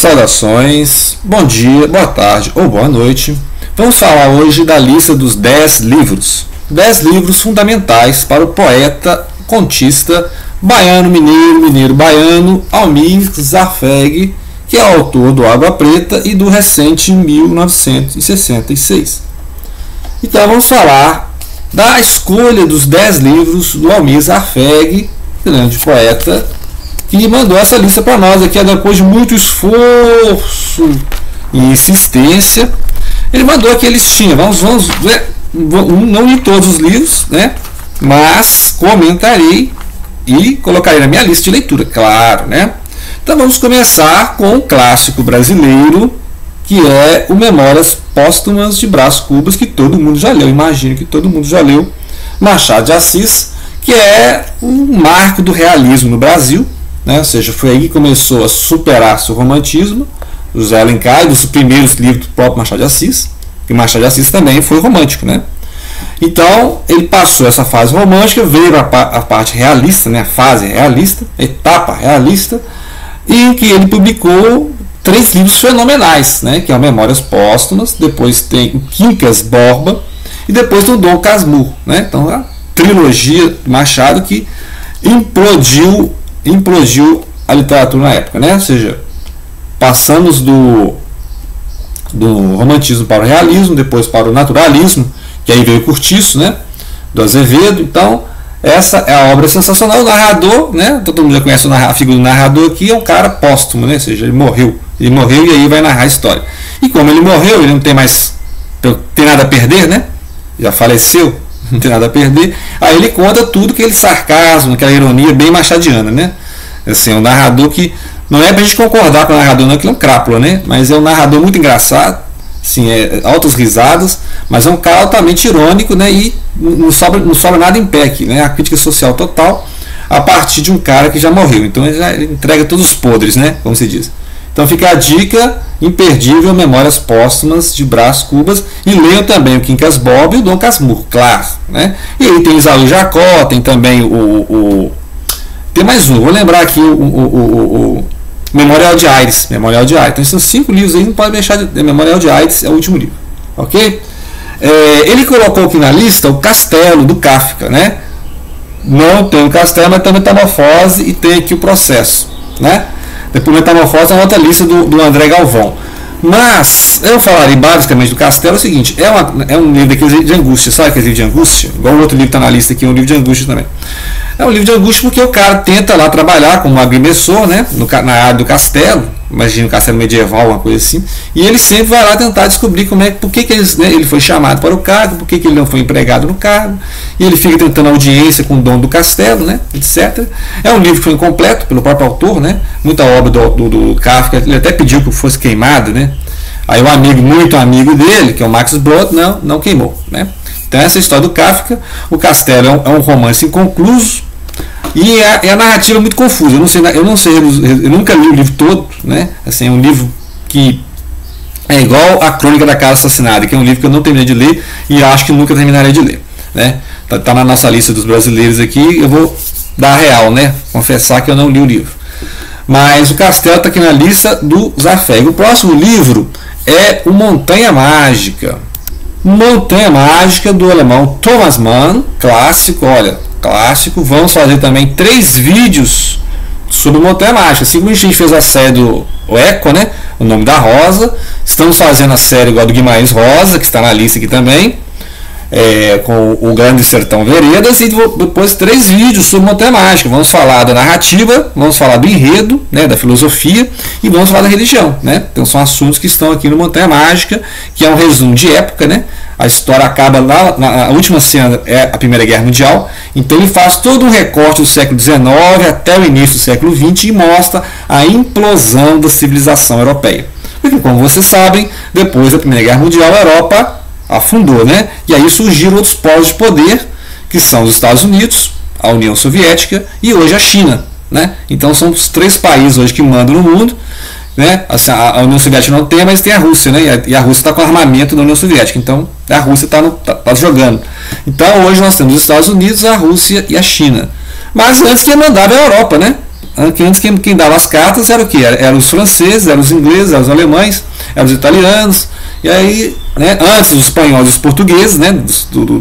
Saudações, bom dia, boa tarde ou boa noite. Vamos falar hoje da lista dos 10 livros. 10 livros fundamentais para o poeta, contista, baiano, mineiro baiano, Almir Zafergue, que é autor do Água Preta e do recente 1966. Então vamos falar da escolha dos 10 livros do Almir Zafergue, grande poeta, que mandou essa lista para nós aqui depois de muito esforço e insistência. Ele mandou aqui a listinha. Vamos não li todos os livros, né? Mas comentarei e colocarei na minha lista de leitura, claro, né? Então vamos começar com um clássico brasileiro, que é o Memórias Póstumas de Brás Cubas, que todo mundo já leu, imagino que todo mundo já leu. Machado de Assis, que é um marco do realismo no Brasil, né? Ou seja, foi aí que começou a superar-se o romantismo, o José Alencar, dos primeiros livros do próprio Machado de Assis, que Machado de Assis também foi romântico, né? Então ele passou essa fase romântica, veio a parte realista, né? A fase realista, a etapa realista, em que ele publicou 3 livros fenomenais, né? Que é o Memórias Póstumas, depois tem o Quincas Borba e depois tem o Dom Casmurro, né? Então a trilogia do Machado que implodiu a literatura na época, né? Ou seja, passamos do romantismo para o realismo, depois para o naturalismo, que aí veio o Curtiço, né? Do Azevedo. Então essa é a obra sensacional. O narrador, né? Todo mundo já conhece a figura do narrador aqui, é um cara póstumo, né? Ou seja, ele morreu e aí vai narrar a história. E como ele morreu, ele não tem mais nada a perder, né? Já faleceu, não tem nada a perder. Aí ele conta tudo, aquele sarcasmo, aquela ironia bem machadiana, né? Assim, é um narrador que não é pra gente concordar com o narrador, não, que ele é um crápula, né? Mas é um narrador muito engraçado, assim, altas risadas, mas é um cara altamente irônico, né? E não sobra nada em pé aqui, né? A crítica social total a partir de um cara que já morreu. Então ele entrega todos os podres, né? Como se diz. Então fica a dica imperdível, Memórias Póstumas de Brás Cubas, e leiam também o Quincas Borba e o Dom Casmurro, claro, né? E aí tem Isaú Jacó, tem também tem mais um, vou lembrar aqui o Memorial de Aires. Memorial de Aires. Então esses são 5 livros aí, não pode deixar de. Memorial de Aires é o último livro, ok? Ele colocou aqui na lista o Castelo do Kafka, né? Não tem o Castelo, mas tem a Metamorfose e tem aqui o Processo, né? Depois Metamorfose é uma outra lista do André Galvão. Mas eu falaria basicamente do Castelo. É o seguinte, é um livro daqueles de angústia, sabe aquele livro de angústia? Igual o outro livro que está na lista aqui, é um livro de angústia também. É um livro de angústia porque o cara tenta lá trabalhar como agrimensor, né? Na área do castelo, imagina um castelo medieval, uma coisa assim, e ele sempre vai lá tentar descobrir por que ele foi chamado para o cargo, por que ele não foi empregado no cargo, e ele fica tentando audiência com o dono do castelo, né? Etc. É um livro que foi incompleto pelo próprio autor, né? Muita obra do Kafka, ele até pediu que fosse queimado, né? Aí muito amigo dele, que é o Max Brod, não queimou, né? Então essa é a história do Kafka. O Castelo é um romance inconcluso e a narrativa é muito confusa. Eu nunca li o livro todo, né? Assim, é um livro que é igual a Crônica da Casa Assassinada, que é um livro que eu não terminei de ler e acho que nunca terminarei de ler, né? Tá na nossa lista dos brasileiros aqui. Eu vou dar a real, né? Confessar que eu não li o livro. Mas o Castelo está aqui na lista do Zafergue. O próximo livro é o Montanha Mágica. Montanha Mágica, do alemão Thomas Mann, clássico, olha, clássico. Vamos fazer também 3 vídeos sobre Montanha Mágica. Assim como a gente fez a série do Eco, né? O Nome da Rosa. Estamos fazendo a série igual do Guimarães Rosa, que está na lista aqui também, com o Grande Sertão Veredas, e depois 3 vídeos sobre Montanha Mágica. Vamos falar da narrativa, vamos falar do enredo, né, da filosofia, e vamos falar da religião, né? Então são assuntos que estão aqui no Montanha Mágica, que é um resumo de época, né? A história acaba lá, a última cena é a Primeira Guerra Mundial, então ele faz todo um recorte do século XIX até o início do século XX e mostra a implosão da civilização europeia. Porque, como vocês sabem, depois da Primeira Guerra Mundial, a Europa afundou, né? E aí surgiram outros polos de poder, que são os Estados Unidos, a União Soviética e hoje a China, né? Então são os 3 países hoje que mandam no mundo, né? Assim, a União Soviética não tem, mas tem a Rússia, né? E a Rússia está com armamento da União Soviética, então a Rússia está jogando. Então hoje nós temos os Estados Unidos, a Rússia e a China. Mas antes quem mandava é a Europa, né? antes quem dava as cartas era o que? Eram os franceses, eram os ingleses, eram os alemães, eram os italianos, e aí, né, antes os espanhóis e os portugueses, né,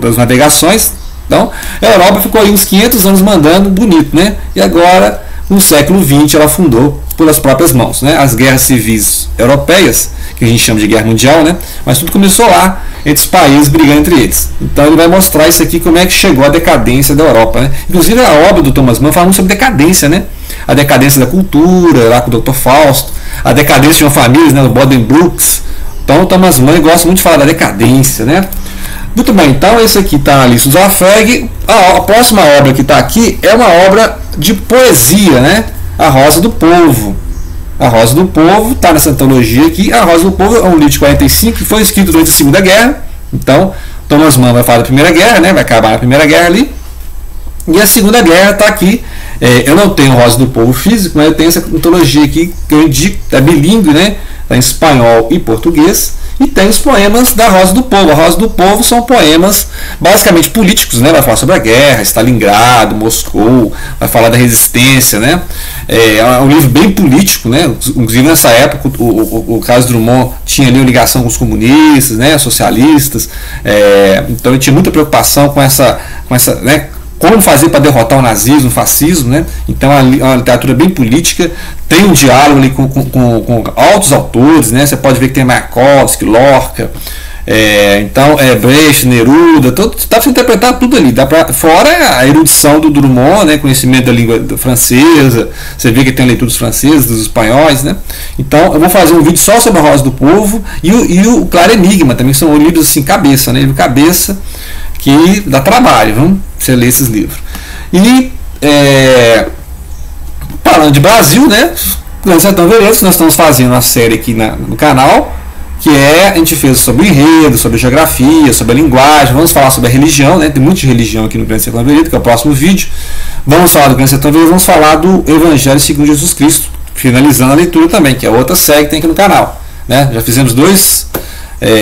das navegações. Então, a Europa ficou aí uns 500 anos mandando bonito, né? E agora, no século XX, ela fundou pelas próprias mãos, né? As guerras civis europeias, que a gente chama de guerra mundial, né? Mas tudo começou lá, entre os países brigando entre eles. Então ele vai mostrar isso aqui, como é que chegou a decadência da Europa, né? Inclusive a obra do Thomas Mann fala muito sobre decadência, né? A decadência da cultura, lá com o Dr. Fausto, a decadência de uma família, né? O Bodenbrooks. Então o Thomas Mann gosta muito de falar da decadência, né? Muito bem, então esse aqui está na lista do Zoafeg. A próxima obra que está aqui é uma obra de poesia, né? A Rosa do Povo. A Rosa do Povo está nessa antologia aqui. A Rosa do Povo é um livro de 45 que foi escrito durante a Segunda Guerra. Então, Thomas Mann vai falar da Primeira Guerra, né? Vai acabar na Primeira Guerra ali. E a Segunda Guerra está aqui. Eu não tenho Rosa do Povo físico, mas eu tenho essa antologia aqui que eu indico, é bilíngue, né? Está em espanhol e português. E tem os poemas da Rosa do Povo. A Rosa do Povo são poemas basicamente políticos, né? Vai falar sobre a guerra, Stalingrado, Moscou, vai falar da resistência, né? É um livro bem político, né? Inclusive nessa época o Carlos Drummond tinha ali uma ligação com os comunistas, né? Socialistas. Então ele tinha muita preocupação com essa né? Como fazer para derrotar o nazismo, o fascismo, né? Então é uma literatura bem política, tem um diálogo ali com altos autores, né? Você pode ver que tem Mayakovsky, Lorca, então Brecht, Neruda, dá para você interpretar tudo ali, fora a erudição do Drummond, né? Conhecimento da língua francesa, você vê que tem leituras francesas, dos espanhóis, né? Então eu vou fazer um vídeo só sobre a Rosa do Povo e o Claro Enigma também, que são livros assim, cabeça, né? Livro cabeça, que dá trabalho, vamos você ler esses livros. E falando de Brasil, né? Grande Sertão Veredas, nós estamos fazendo uma série aqui no canal, que a gente fez sobre o enredo, sobre a geografia, sobre a linguagem, vamos falar sobre a religião, né? Tem muita religião aqui no Grande Sertão Veredas, que é o próximo vídeo. Vamos falar do Grande Sertão Veredas, vamos falar do Evangelho segundo Jesus Cristo, finalizando a leitura também, que é outra série que tem aqui no canal, né? Já fizemos dois,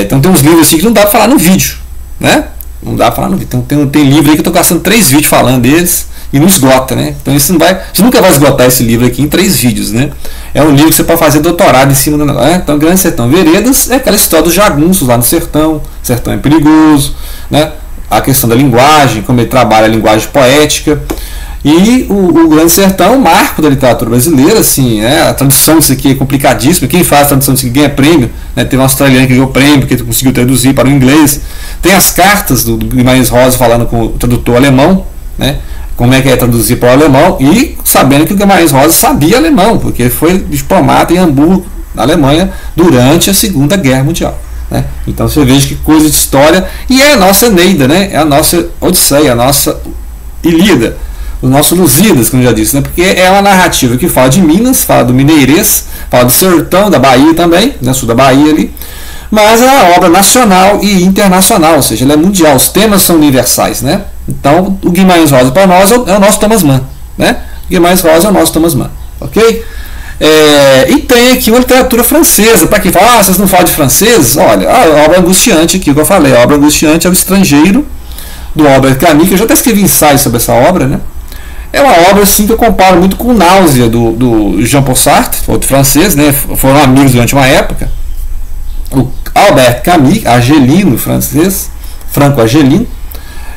então tem uns livros assim que não dá para falar no vídeo, né? Não dá para falar no vídeo. Então, tem livro aí que eu estou gastando 3 vídeos falando deles e não esgota, né? Então você nunca vai esgotar esse livro aqui em 3 vídeos, né? É um livro que você pode fazer doutorado em cima do negócio. Então, Grande Sertão Veredas é aquela história dos jagunços lá no sertão. O sertão é perigoso, né? A questão da linguagem, como ele trabalha a linguagem poética. E o Grande Sertão é um marco da literatura brasileira, assim, né? A tradução disso aqui é complicadíssima. Quem faz a tradução disso aqui ganha prêmio, né? Teve um australiano que ganhou prêmio porque conseguiu traduzir para o inglês. Tem as cartas do Guimarães Rosa falando com o tradutor alemão, né? Como é que é traduzir para o alemão, e sabendo que o Guimarães Rosa sabia alemão, porque ele foi diplomata em Hamburgo, na Alemanha, durante a Segunda Guerra Mundial, né? Então você veja que coisa de história. E é a nossa Eneida, né? É a nossa Odisseia, a nossa Ilíada, o nosso Lusíadas, como eu já disse, né? Porque é uma narrativa que fala de Minas, fala do mineirês, fala do sertão, da Bahia também, né? Sul da Bahia ali, mas é uma obra nacional e internacional, ou seja, ela é mundial, os temas são universais, né? Então o Guimarães Rosa para nós é o nosso Thomas Mann, né? O Guimarães Rosa é o nosso Thomas Mann, ok? E tem aqui uma literatura francesa, para quem fala, vocês não falam de francês? Olha, a obra angustiante aqui que eu falei, a obra angustiante é o Estrangeiro, do Albert Camus, que eu já até escrevi ensaio sobre essa obra, né? É uma obra assim que eu comparo muito com Náusea do Jean-Paul Sartre, outro francês, né? Foram amigos durante uma época. O Albert Camus, argelino francês, franco-argelino,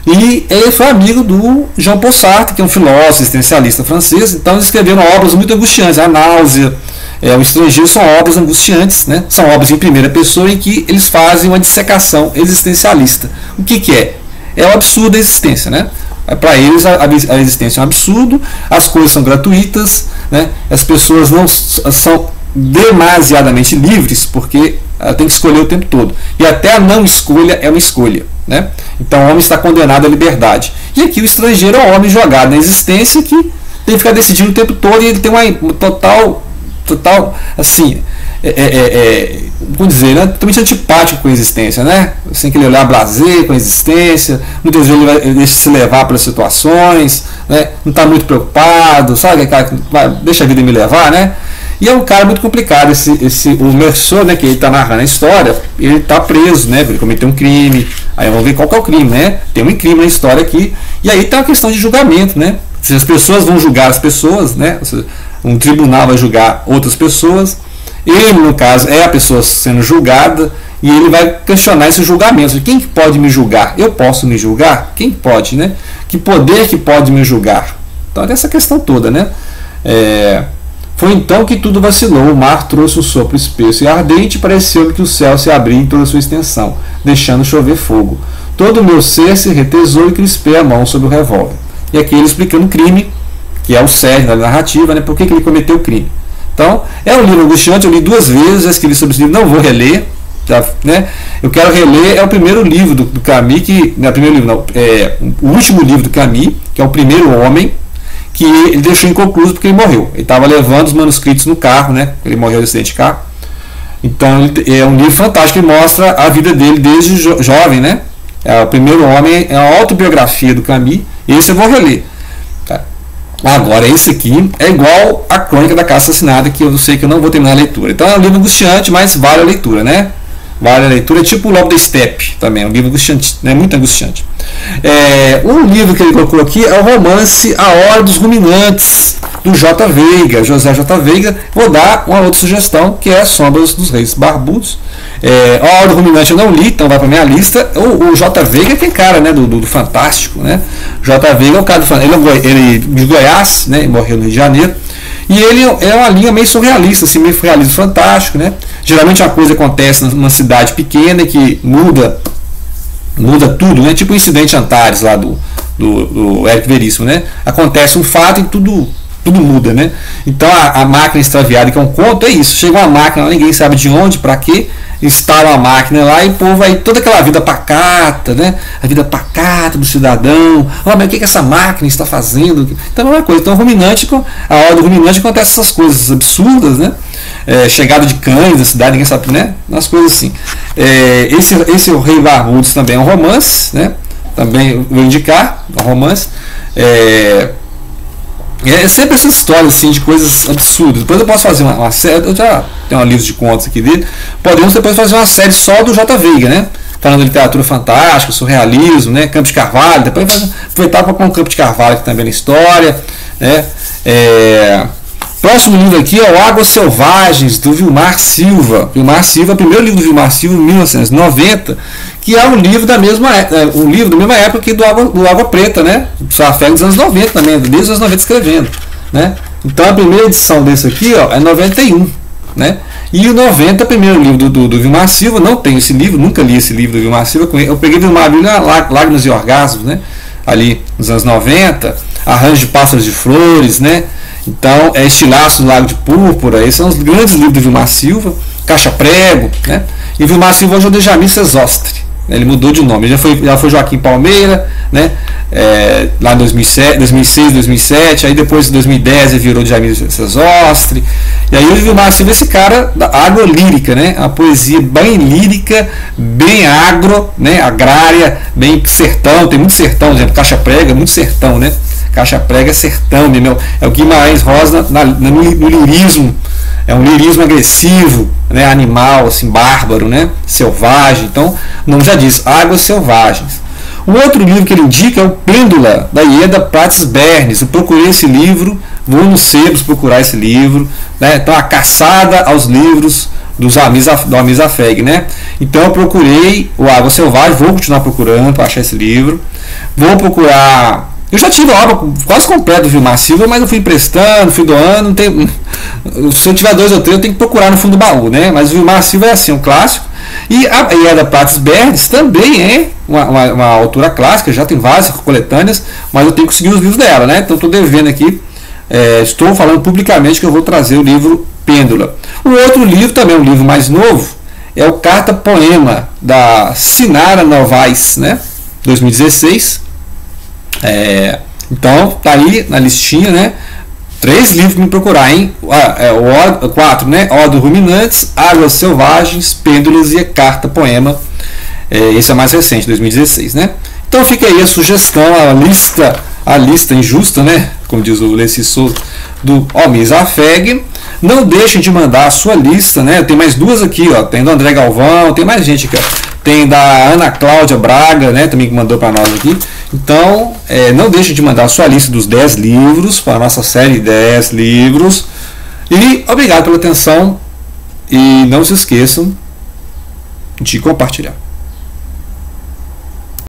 e ele foi amigo do Jean-Paul Sartre, que é um filósofo existencialista francês. Então eles escreveram obras muito angustiantes. A Náusea, o Estrangeiro, são obras angustiantes, né? São obras em primeira pessoa em que eles fazem uma dissecação existencialista. O que é? É o absurdo da existência, né? Para eles a existência é um absurdo, as coisas são gratuitas, né? As pessoas não são demasiadamente livres, porque ela tem que escolher o tempo todo, e até a não escolha é uma escolha, né? Então o homem está condenado à liberdade, e aqui o estrangeiro é um homem jogado na existência que tem que ficar decidindo o tempo todo, e ele tem uma total assim, vamos dizer, né, totalmente antipático com a existência, né? Sem aquele olhar blasé com a existência, muitas vezes ele deixa se levar pelas situações, né? Não está muito preocupado, sabe? Deixa a vida me levar, né? E é um cara muito complicado, o Meursault, né, que ele está narrando a história, ele está preso, né? Ele cometeu um crime, aí vamos ver qual que é o crime, né? Tem um crime na história aqui, e aí tem uma questão de julgamento, né? Se as pessoas vão julgar as pessoas, né? Ou seja, um tribunal vai julgar outras pessoas, ele, no caso, é a pessoa sendo julgada, e ele vai questionar esse julgamento. Quem que pode me julgar? Eu posso me julgar? Quem pode, né? Que poder que pode me julgar? Então, é essa questão toda, né? Foi então que tudo vacilou, o mar trouxe um sopro espesso e ardente, pareceu-me que o céu se abria em toda a sua extensão, deixando chover fogo. Todo o meu ser se retesou e crispei a mão sobre o revólver. E aqui ele explicando o crime, que é o cerne da narrativa, né? Por que ele cometeu o crime. Então, é um livro angustiante, eu li 2 vezes, já escrevi sobre esse livro, não vou reler, né? Eu quero reler, é o primeiro livro do Camus, que, não é o primeiro livro, não, é o último livro do Camus, que é o Primeiro Homem, que ele deixou inconcluso porque ele morreu. Ele estava levando os manuscritos no carro, né? Ele morreu de acidente de carro. Então é um livro fantástico que mostra a vida dele desde jovem, né? É o Primeiro Homem, é a autobiografia do Camus. Esse eu vou reler. Tá? Agora esse aqui é igual a Crônica da Casa Assassinada, que eu sei que eu não vou terminar a leitura. Então é um livro angustiante, mas vale a leitura, né? Vale a leitura, é tipo o Lobo da Steppe também, é um livro angustiante, né? Muito angustiante. Um livro que ele colocou aqui é o romance A Hora dos Ruminantes, do J. Veiga, José J. Veiga. Vou dar uma outra sugestão, que é Sombras dos Reis Barbudos. A Hora do Ruminante eu não li, então vai para minha lista. O J. Veiga que é cara, né, do Fantástico, né? J. Veiga é o cara do Fantástico, ele de Goiás, né, morreu no Rio de Janeiro. E ele é uma linha meio surrealista, assim, meio realismo fantástico, né? Geralmente uma coisa acontece numa cidade pequena que muda tudo, né? Tipo o incidente Antares lá do Érico Veríssimo, né? Acontece um fato e tudo muda, né? Então a máquina extraviada, que é um conto, é isso. Chega uma máquina, ninguém sabe de onde, para quê, instala a máquina lá e o povo aí, toda aquela vida pacata, né? A vida pacata do cidadão. Mas o que essa máquina está fazendo? Então é uma coisa. Então a hora do ruminante acontece essas coisas absurdas, né? Chegada de cães da cidade, ninguém sabe, né? Umas coisas assim. Esse O Rei Barbudos também é um romance, né? Também vou indicar um romance. Sempre essas histórias assim, de coisas absurdas. Depois eu posso fazer uma série. Eu já tenho um livro de contos aqui dele. Podemos depois fazer uma série só do J. Veiga, né? Falando de literatura fantástica, surrealismo, né? Campos de Carvalho. Depois aproveitar para pôr um Campo de Carvalho aqui também na história, né? Próximo livro aqui é o Águas Selvagens, do Vilmar Silva. Vilmar Silva, o primeiro livro do Vilmar Silva, em 1990, que é um livro da mesma época que do Água Preta, né? Safé dos anos 90 também, desde os anos 90 escrevendo, né? Então a primeira edição desse aqui, ó, é 91, né? E o 90, primeiro livro do Vilmar Silva, não tenho esse livro, nunca li esse livro do Vilmar Silva. Eu peguei Vilmar Silva, Lágrimas e Orgasmos, né? Ali nos anos 90, Arranjo de Pássaros de Flores, né? Então, Estilaço do Lago de Púrpura, esses são os grandes livros do Vilmar Silva, Caixa Prego, né? E o Vilmar Silva hoje é o Dejamil Sesostre, né? Ele mudou de nome, já foi Joaquim Palmeira, né? Lá em 2006, 2007, aí depois em 2010 ele virou Dejamil Sesostre. E aí o Vilmar Silva é esse cara da agrolírica, né? A poesia bem lírica, bem agro, né? Agrária, bem sertão, tem muito sertão, por exemplo, Caixa Prego é muito sertão, né? Caixa Prega é sertão, é o Guimarães Rosa no lirismo, é um lirismo agressivo, né, animal, assim, bárbaro, né, selvagem. Então, o nome já diz, Águas Selvagens. O outro livro que ele indica é o Pêndula, da Ieda Prates Bernes. Eu procurei esse livro, vou nos sebos procurar esse livro, né, então a caçada aos livros do Almir Zafeg, né? Então eu procurei o Águas Selvagens, vou continuar procurando para achar esse livro, vou procurar. Eu já tive a obra quase completa do Vilmar Silva, mas eu fui emprestando, fui doando. Não tem, se eu tiver 2 ou 3, eu tenho que procurar no fundo do baú, né? Mas o Vilmar Silva é assim, um clássico. E a Ieda Prates Bernes também é uma autora clássica, já tem várias coletâneas, mas eu tenho que conseguir os livros dela, né? Então estou devendo aqui, estou falando publicamente que eu vou trazer o livro Pêndula. O outro livro, também um livro mais novo, é o Carta Poema, da Sinara Novaes, né? 2016. Então tá aí na listinha, né? 3 livros para me procurar, hein? 4, né? Odo Ruminantes, Águas Selvagens, Pêndulas e Carta Poema. Esse é mais recente, 2016, né? Então fica aí a sugestão, a lista injusta, né? Como diz o Leci Souza, do Almir Zafeg. Não deixem de mandar a sua lista, né? Tem mais 2 aqui, ó. Tem do André Galvão, tem mais gente aqui, ó. Tem da Ana Cláudia Braga, né? Também que mandou para nós aqui. Então, não deixe de mandar a sua lista dos 10 livros para a nossa série 10 livros. E obrigado pela atenção. E não se esqueçam de compartilhar.